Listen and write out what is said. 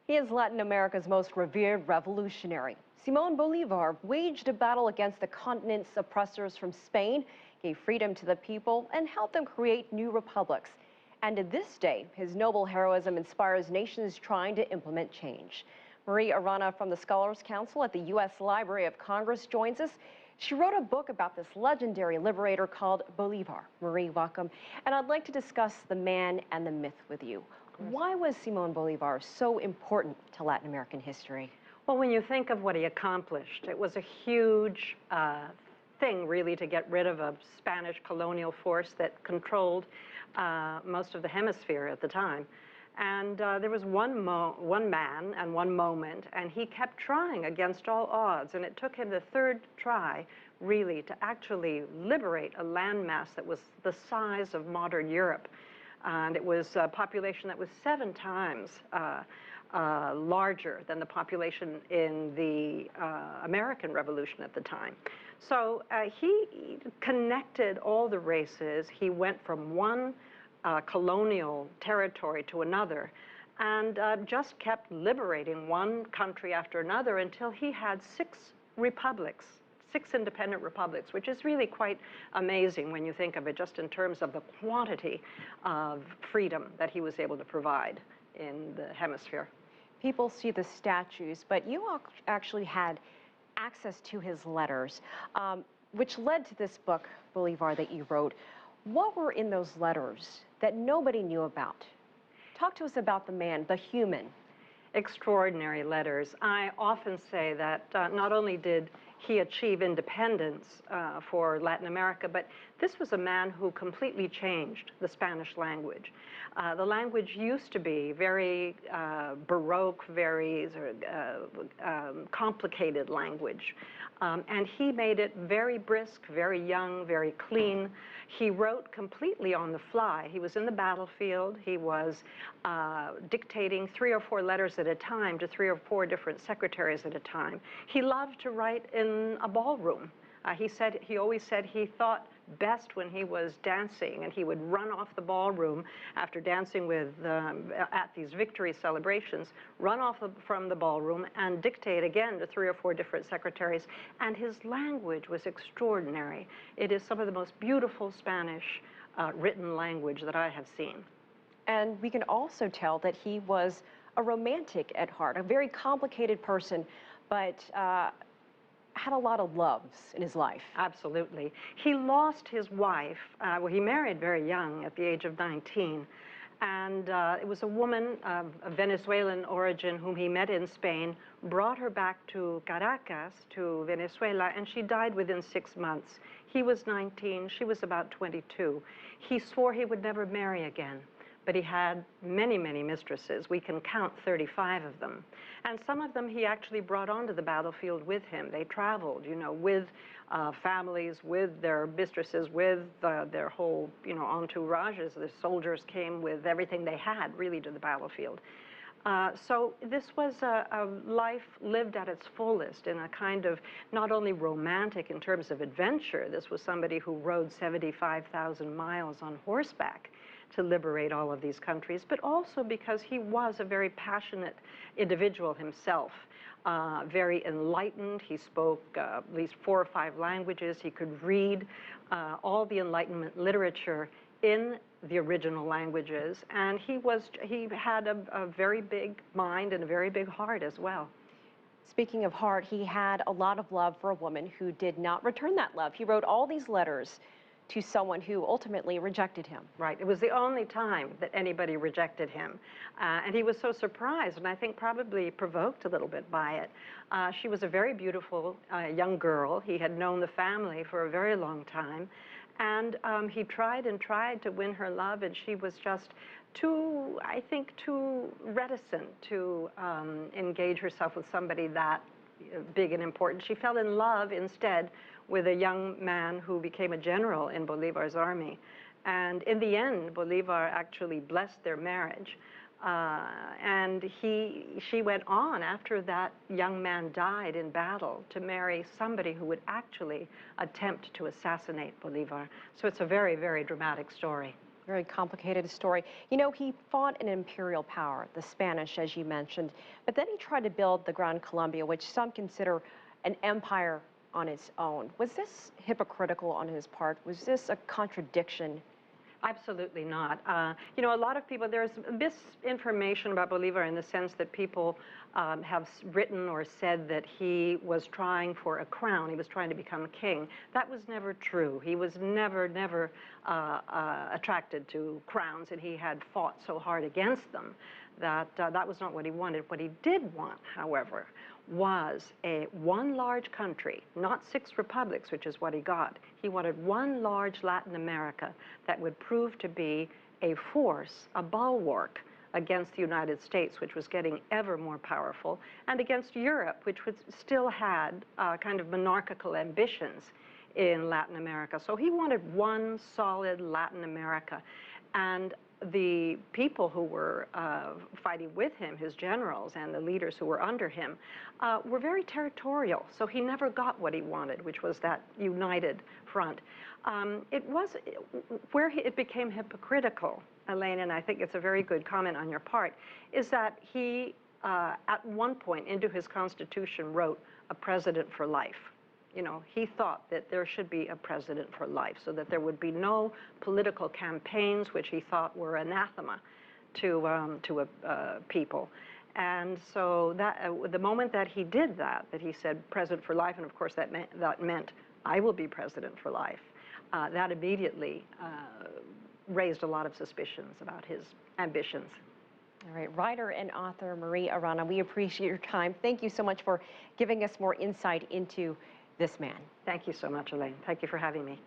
He is Latin America's most revered revolutionary. Simon Bolivar waged a battle against the continent's oppressors from Spain, gave freedom to the people, and helped them create new republics. And to this day, his noble heroism inspires nations trying to implement change. Marie Arana from the Scholars Council at the U.S. Library of Congress joins us. She wrote a book about this legendary liberator called Bolívar. Marie, welcome. And I'd like to discuss the man and the myth with you. Why was Simon Bolivar so important to Latin American history? Well, when you think of what he accomplished, it was a huge thing, really, to get rid of a Spanish colonial force that controlled most of the hemisphere at the time. And there was one man and one moment, and he kept trying against all odds. And it took him the third try, really, to actually liberate a landmass that was the size of modern Europe. And it was a population that was 7 times larger than the population in the American Revolution at the time. So he connected all the races. He went from one colonial territory to another, and just kept liberating one country after another until he had 6 republics, 6 independent republics, which is really quite amazing when you think of it just in terms of the quantity of freedom that he was able to provide in the hemisphere. People see the statues, but you actually had access to his letters, which led to this book, Bolivar, that you wrote. What were in those letters that nobody knew about? Talk to us about the man, the human. Extraordinary letters. I often say that not only did he achieve independence for Latin America, but this was a man who completely changed the Spanish language. The language used to be very Baroque, very complicated language. And he made it very brisk, very young, very clean. He wrote completely on the fly. He was in the battlefield. He was dictating 3 or 4 letters at a time to 3 or 4 different secretaries at a time. He loved to write in a ballroom. He always said he thought best when he was dancing, and he would run off the ballroom after dancing with at these victory celebrations, run off from the ballroom and dictate again to 3 or 4 different secretaries. And his language was extraordinary. It is some of the most beautiful Spanish written language that I have seen. And we can also tell that he was a romantic at heart, a very complicated person, but had a lot of loves in his life. Absolutely. He lost his wife. Well, he married very young, at the age of 19. And it was a woman of Venezuelan origin whom he met in Spain, brought her back to Caracas, to Venezuela, and she died within 6 months. He was 19, she was about 22. He swore he would never marry again, but he had many, many mistresses. We can count 35 of them. And some of them he actually brought onto the battlefield with him. They traveled, you know, with families, with their mistresses, with their whole, you know, entourages. The soldiers came with everything they had, really, to the battlefield. So this was a life lived at its fullest in a kind of not only romantic in terms of adventure. This was somebody who rode 75,000 miles on horseback to liberate all of these countries, but also because he was a very passionate individual himself, very enlightened. He spoke at least 4 or 5 languages. He could read all the Enlightenment literature in the original languages, and he had a very big mind and a very big heart as well. Speaking of heart, he had a lot of love for a woman who did not return that love. He wrote all these letters to someone who ultimately rejected him. Right. It was the only time that anybody rejected him. And he was so surprised, and I think probably provoked a little bit by it. She was a very beautiful young girl. He had known the family for a very long time. And he tried and tried to win her love, and she was just too, I think, too reticent to engage herself with somebody that big and important. She fell in love instead with a young man who became a general in Bolivar's army. And in the end, Bolivar actually blessed their marriage. And she went on, after that young man died in battle, to marry somebody who would actually attempt to assassinate Bolivar. So it's a very, very dramatic story. Very complicated story. You know, he fought an imperial power, the Spanish, as you mentioned, but then he tried to build the Gran Colombia, which some consider an empire on its own. Was this hypocritical on his part? Was this a contradiction? Absolutely not. You know, a lot of people, there's misinformation about Bolivar in the sense that people have written or said that he was trying for a crown. He was trying to become a king. That was never true. He was never attracted to crowns, and he had fought so hard against them that that was not what he wanted. What he did want, however, was one large country, not 6 republics, which is what he got. He wanted one large Latin America that would prove to be a force, a bulwark against the United States, which was getting ever more powerful, and against Europe, which still had kind of monarchical ambitions in Latin America. So he wanted one solid Latin America. And the people who were fighting with him, his generals and the leaders who were under him, were very territorial. So he never got what he wanted, which was that united front. It was where it became hypocritical, Elaine, and I think it's a very good comment on your part, is that he, at one point into his Constitution, wrote a president for life. You know, he thought that there should be a president for life, so that there would be no political campaigns, which he thought were anathema to people. And so that the moment that he did that he said president for life, and of course that meant I will be president for life, that immediately raised a lot of suspicions about his ambitions. All right, writer and author Marie Arana, we appreciate your time. Thank you so much for giving us more insight into this man. Thank you so much, Elaine. Thank you for having me.